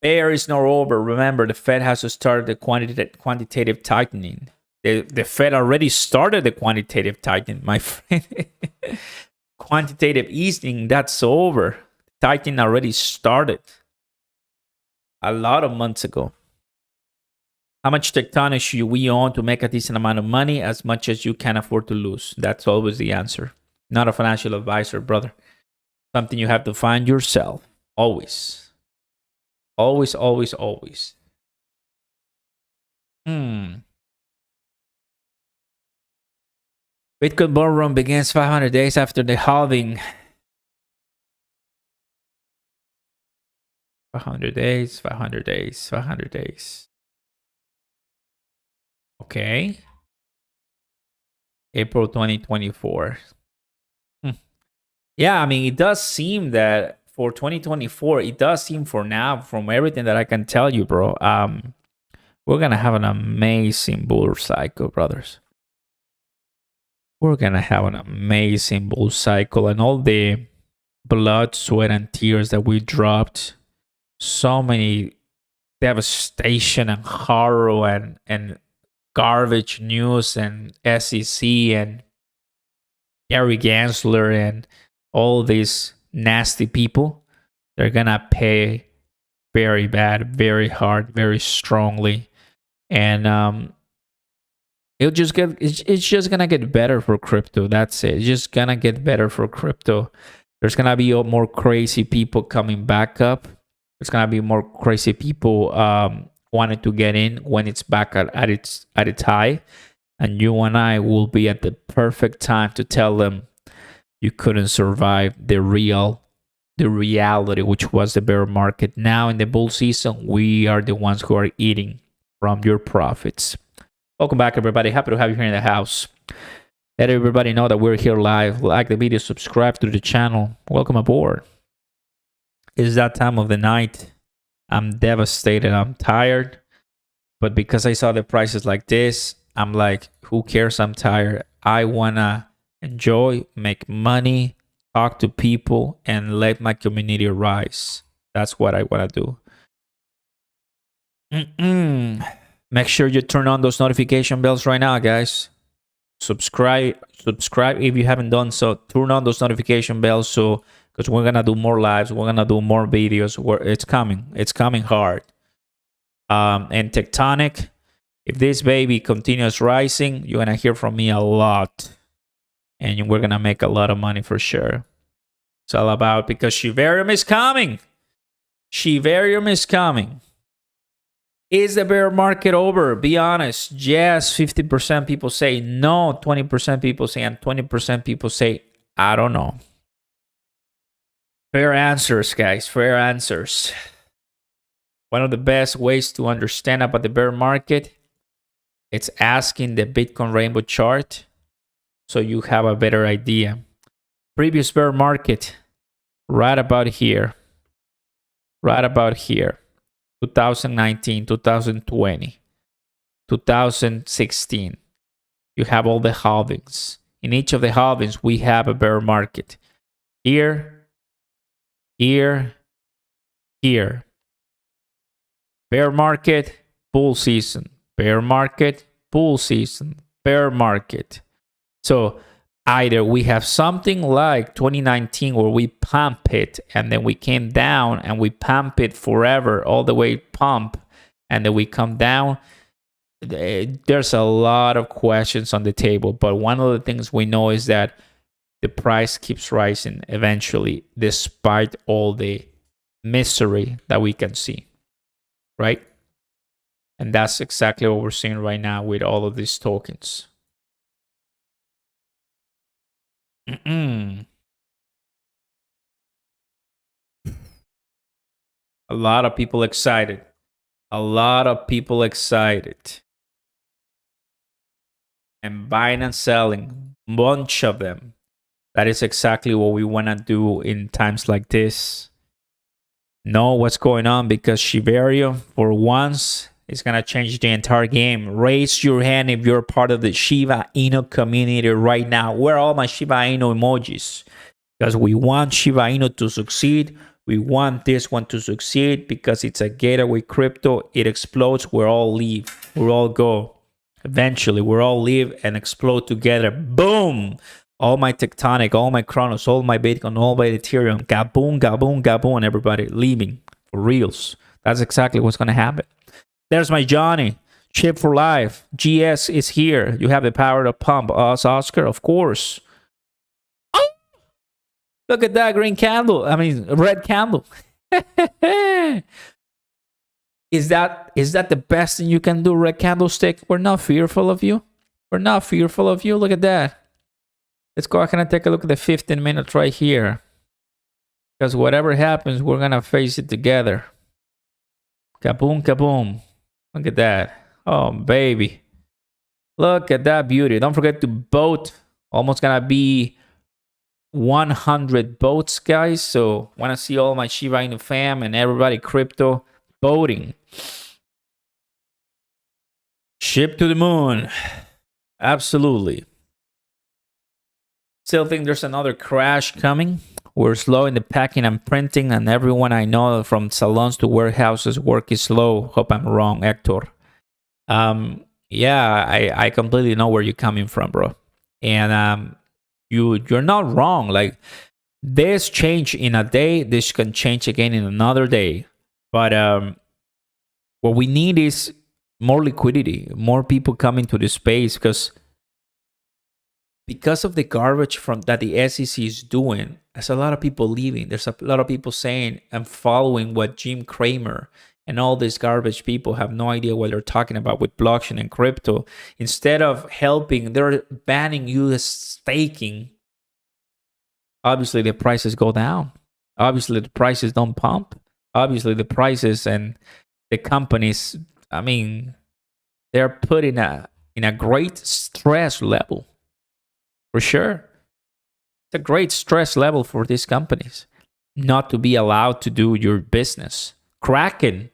Bear is not over. Remember, the Fed has to start the quantitative tightening. The Fed already started the quantitative tightening, my friend. Quantitative easing, that's over. Tightening already started a lot of months ago. How much tectonic should we own to make a decent amount of money? As much as you can afford to lose. That's always the answer. Not a financial advisor, brother. Something you have to find yourself. Always. Always, always, always. Bitcoin bull run begins 500 days after the halving. 500 days, 500 days, 500 days. Okay. April 2024. Yeah, I mean, it does seem that for 2024, it does seem for now, from everything that I can tell you, bro, we're going to have an amazing bull cycle, brothers. We're going to have an amazing bull cycle, and all the blood, sweat, and tears that we dropped, so many devastation and horror and garbage news and SEC and Gary Gensler and all these nasty people, they're gonna pay very bad, very hard, very strongly, and it's just gonna get better for crypto. That's it. It's just gonna get better for crypto. There's gonna be more crazy people coming back up. There's gonna be more crazy people wanting to get in when it's back at its high, and you and I will be at the perfect time to tell them you couldn't survive the reality, which was the bear market. Now in the bull season, we are the ones who are eating from your profits. Welcome back, everybody. Happy to have you here in the house. Let everybody know that we're here live. Like the video, subscribe to the channel. Welcome aboard. It's that time of the night. I'm devastated. I'm tired. But because I saw the prices like this, I'm like, who cares? I'm tired. I want to enjoy, make money, talk to people, and let my community rise. That's what I want to do. Make sure you turn on those notification bells right now, guys. Subscribe if you haven't done so. Turn on those notification bells, so because we're gonna do more lives, we're gonna do more videos. It's coming hard. And tectonic, if this baby continues rising, you're gonna hear from me a lot, and we're gonna make a lot of money for sure. It's all about, because Shivarium is coming. Shivarium is coming. Is the bear market over? Be honest. Yes, 50% people say no, 20% people say, and 20% people say, I don't know. Fair answers, guys. Fair answers. One of the best ways to understand about the bear market, it's asking the Bitcoin rainbow chart, so you have a better idea. Previous bear market, right about here. Right about here. 2019, 2020, 2016. You have all the halvings. In each of the halvings, we have a bear market. Here, here, here. Bear market, bull season. Bear market, bull season. Bear market. So either we have something like 2019 where we pump it and then we came down and we pump it forever, all the way pump, and then we come down. There's a lot of questions on the table, but one of the things we know is that the price keeps rising eventually, despite all the misery that we can see, right? And that's exactly what we're seeing right now with all of these tokens. A lot of people excited. A lot of people excited and buying and selling, bunch of them. That is exactly what we want to do in times like this. Know what's going on, because Shiba Inu, for once, is going to change the entire game. Raise your hand if you're part of the Shiba Inu community right now. Where are all my Shiba Inu emojis? Because we want Shiba Inu to succeed. We want this one to succeed because it's a gateway crypto. It explodes. We all leave. We all go. Eventually, we all leave and explode together. Boom! All my tectonic, all my Cronos, all my Bitcoin, all my ethereum. Gaboom, gaboom, gaboom. Everybody leaving for reals. That's exactly what's going to happen. There's my Johnny. Chip for life. GS is here. You have the power to pump us, Oscar, of course. Oh! Look at that green candle. I mean, red candle. Is that the best thing you can do, red candlestick? We're not fearful of you. We're not fearful of you. Look at that. Let's go ahead and take a look at the 15 minutes right here. Because whatever happens, we're going to face it together. Kaboom, kaboom. Look at that. Oh, baby. Look at that beauty. Don't forget to vote. Almost going to be 100 votes, guys. So, want to see all my Shiba Inu fam and everybody crypto voting. Ship to the moon. Absolutely. Still think there's another crash coming. We're slow in the packing and printing, and everyone I know from salons to warehouses work is slow. Hope I'm wrong, Hector. Yeah, I completely know where you're coming from, bro. And you're not wrong. Like, this change in a day, this can change again in another day. But what we need is more liquidity, more people coming to the space, because of the garbage from that the SEC is doing. There's a lot of people leaving. There's a lot of people saying and following what Jim Cramer and all these garbage people have no idea what they're talking about with blockchain and crypto. Instead of helping, they're banning US staking. Obviously, the prices go down. Obviously, the prices don't pump. Obviously, the prices and the companies, I mean, they're put in a great stress level. For sure. It's a great stress level for these companies not to be allowed to do your business. Kraken,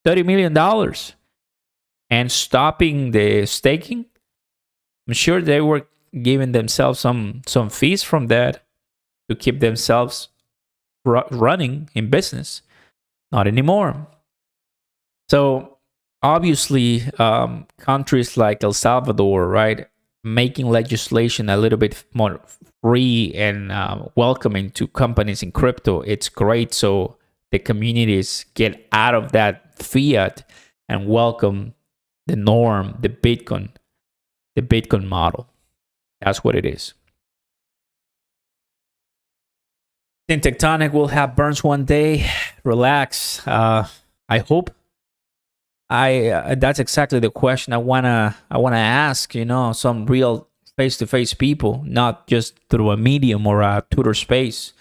$30 million. And stopping the staking, I'm sure they were giving themselves some fees from that to keep themselves running in business. Not anymore. So obviously, countries like El Salvador, right, making legislation a little bit more free and welcoming to companies in crypto, it's great. So the communities get out of that fiat and welcome the norm, the Bitcoin model. That's what it is. Think tectonic will have burns one day. Relax. I hope. That's exactly the question I wanna ask. Some real face-to-face people, not just through a medium or a Twitter space.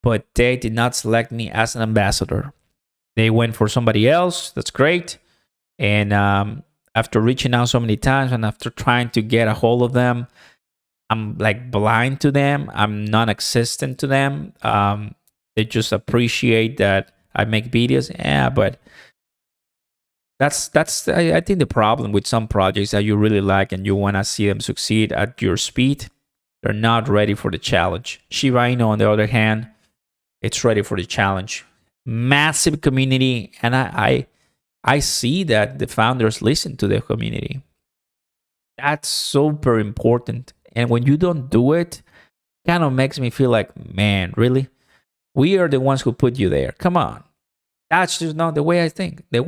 But they did not select me as an ambassador. They went for somebody else. That's great. And after reaching out so many times and after trying to get a hold of them, I'm like blind to them. I'm non-existent to them. They just appreciate that I make videos. Yeah, but that's I think the problem with some projects that you really like and you want to see them succeed at your speed. They're not ready for the challenge. Shiba Inu, on the other hand, it's ready for the challenge. Massive community, and I see that the founders listen to the community. That's super important. And when you don't do it, kind of makes me feel like, man, really? We are the ones who put you there. Come on. That's just not the way I think. But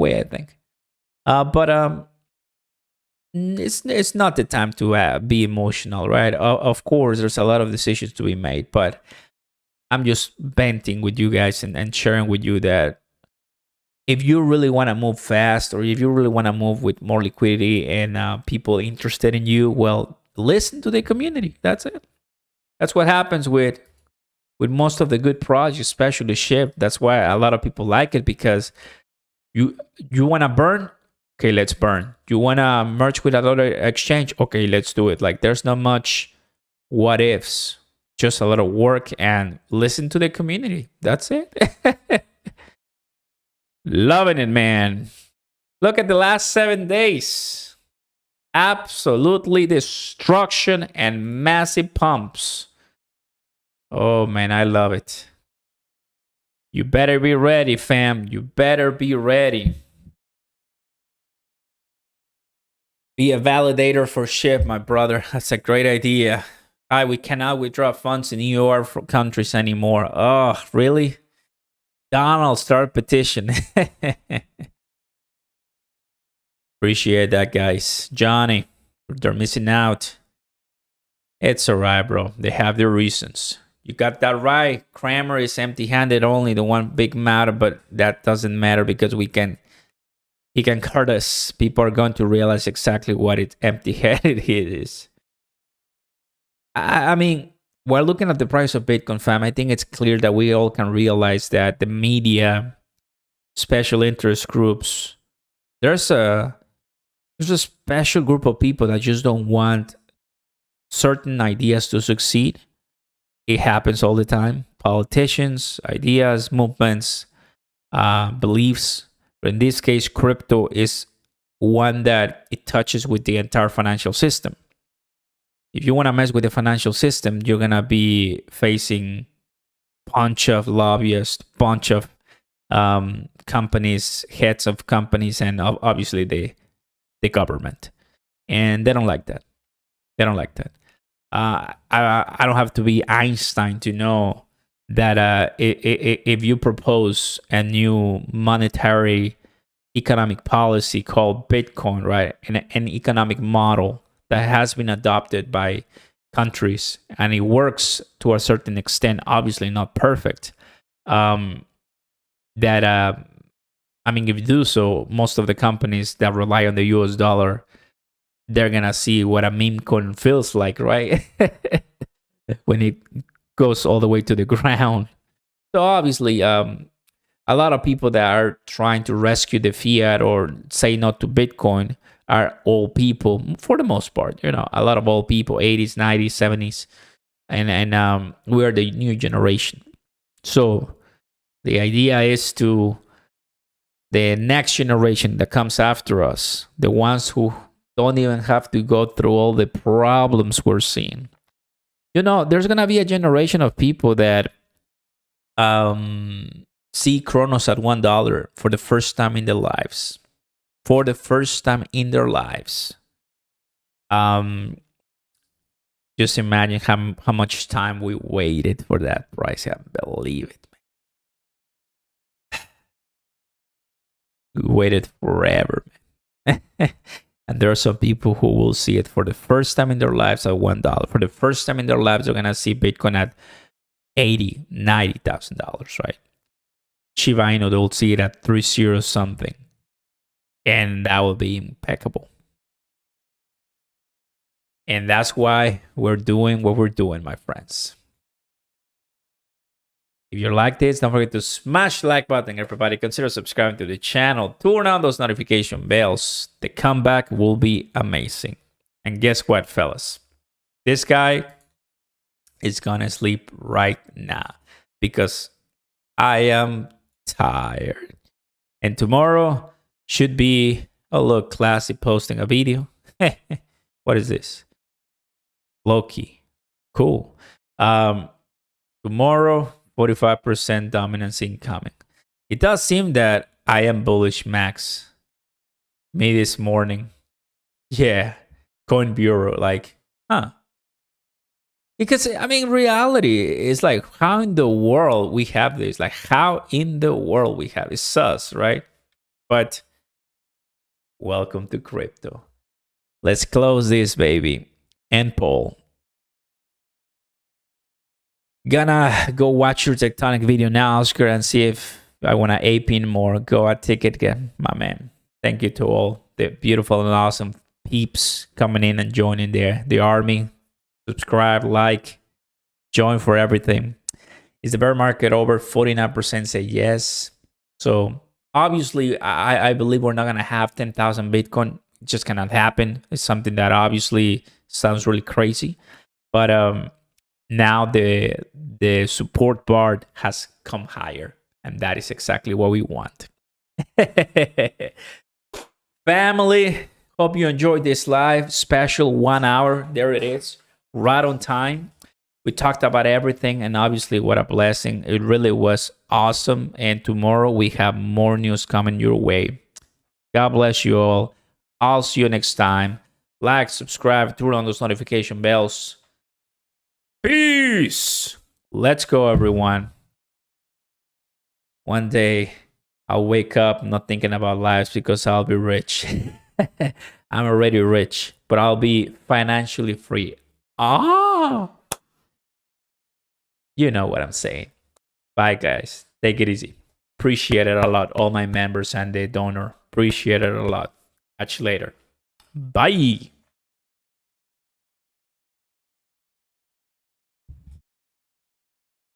it's not the time to be emotional, right? Of course, there's a lot of decisions to be made, but I'm just venting with you guys and sharing with you that if you really want to move fast, or if you really want to move with more liquidity and people interested in you, well, listen to the community. That's it. That's what happens with most of the good projects, especially Shift. That's why a lot of people like it, because You want to burn? Okay, let's burn. You want to merge with another exchange? Okay, let's do it. Like there's not much what ifs, just a lot of work and listen to the community. That's it. Loving it, man. Look at the last 7 days. Absolutely destruction and massive pumps. Oh man, I love it. You better be ready, fam. You better be ready. Be a validator for SHIB, my brother. That's a great idea. We cannot withdraw funds in EUR from countries anymore. Oh, really? Donald, start petition. Appreciate that, guys. Johnny, they're missing out. It's alright, bro. They have their reasons. You got that right. Kramer is empty-handed only, the one big matter, but that doesn't matter because he can hurt us. People are going to realize exactly what it empty-headed it is. I mean, while looking at the price of Bitcoin, fam, I think it's clear that we all can realize that the media, special interest groups, there's a special group of people that just don't want certain ideas to succeed. It happens all the time. Politicians, ideas, movements, beliefs. But in this case, crypto is one that it touches with the entire financial system. If you want to mess with the financial system, you're going to be facing bunch of lobbyists, bunch of companies, heads of companies, and obviously the government. And they don't like that. They don't like that. I don't have to be Einstein to know that if you propose a new monetary economic policy called Bitcoin, right, an economic model that has been adopted by countries and it works to a certain extent, obviously not perfect, I mean, if you do so, most of the companies that rely on the US dollar, they're going to see what a meme coin feels like, right? When it goes all the way to the ground. So obviously, a lot of people that are trying to rescue the fiat or say no to Bitcoin are old people, for the most part. You know, a lot of old people, 80s, 90s, 70s. And we are the new generation. So the idea is to the next generation that comes after us, the ones who don't even have to go through all the problems we're seeing. You know, there's going to be a generation of people that see Cronos at $1 for the first time in their lives. For the first time in their lives. Just imagine how much time we waited for that price. I can't believe it. We waited forever. And there are some people who will see it for the first time in their lives at $1. For the first time in their lives, they're going to see Bitcoin at $80,000, $90,000, right? Shiba Inu, they'll see it at 30 something. And that will be impeccable. And that's why we're doing what we're doing, my friends. If you like this, don't forget to smash the like button. Everybody, consider subscribing to the channel. Turn on those notification bells. The comeback will be amazing. And guess what, fellas? This guy is gonna sleep right now because I am tired. And tomorrow should be a little classy posting a video. What is this? Loki. Cool. Tomorrow, 45% dominance incoming. It does seem that I am bullish, Max. Me this morning. Yeah. Coin Bureau. Like, huh. Because, I mean, reality is like, how in the world we have this? Like, how in the world we have it? It's sus, right? But welcome to crypto. Let's close this, baby. End poll. Gonna go watch your tectonic video now, Oscar, and see if I want to ape in more. Go at ticket again, my man. Thank you to all the beautiful and awesome peeps coming in and joining there. The army. Subscribe, like, join for everything. Is the bear market over? 49% say yes. So Obviously, I believe we're not gonna have 10,000 Bitcoin. It just cannot happen. It's something that obviously sounds really crazy. But now the support bar has come higher, and that is exactly what we want. Family, hope you enjoyed this live special 1 hour. There it is, right on time. We talked about everything, and obviously, what a blessing. It really was awesome. And tomorrow we have more news coming your way. God bless you all. I'll see you next time. Like, subscribe, turn on those notification bells. Peace. Let's go, everyone. One day I'll wake up not thinking about lives because I'll be rich. I'm already rich, but I'll be financially free. You know what I'm saying. Bye, guys. Take it easy. Appreciate it a lot. All my members and the donor. Appreciate it a lot. Catch you later. Bye.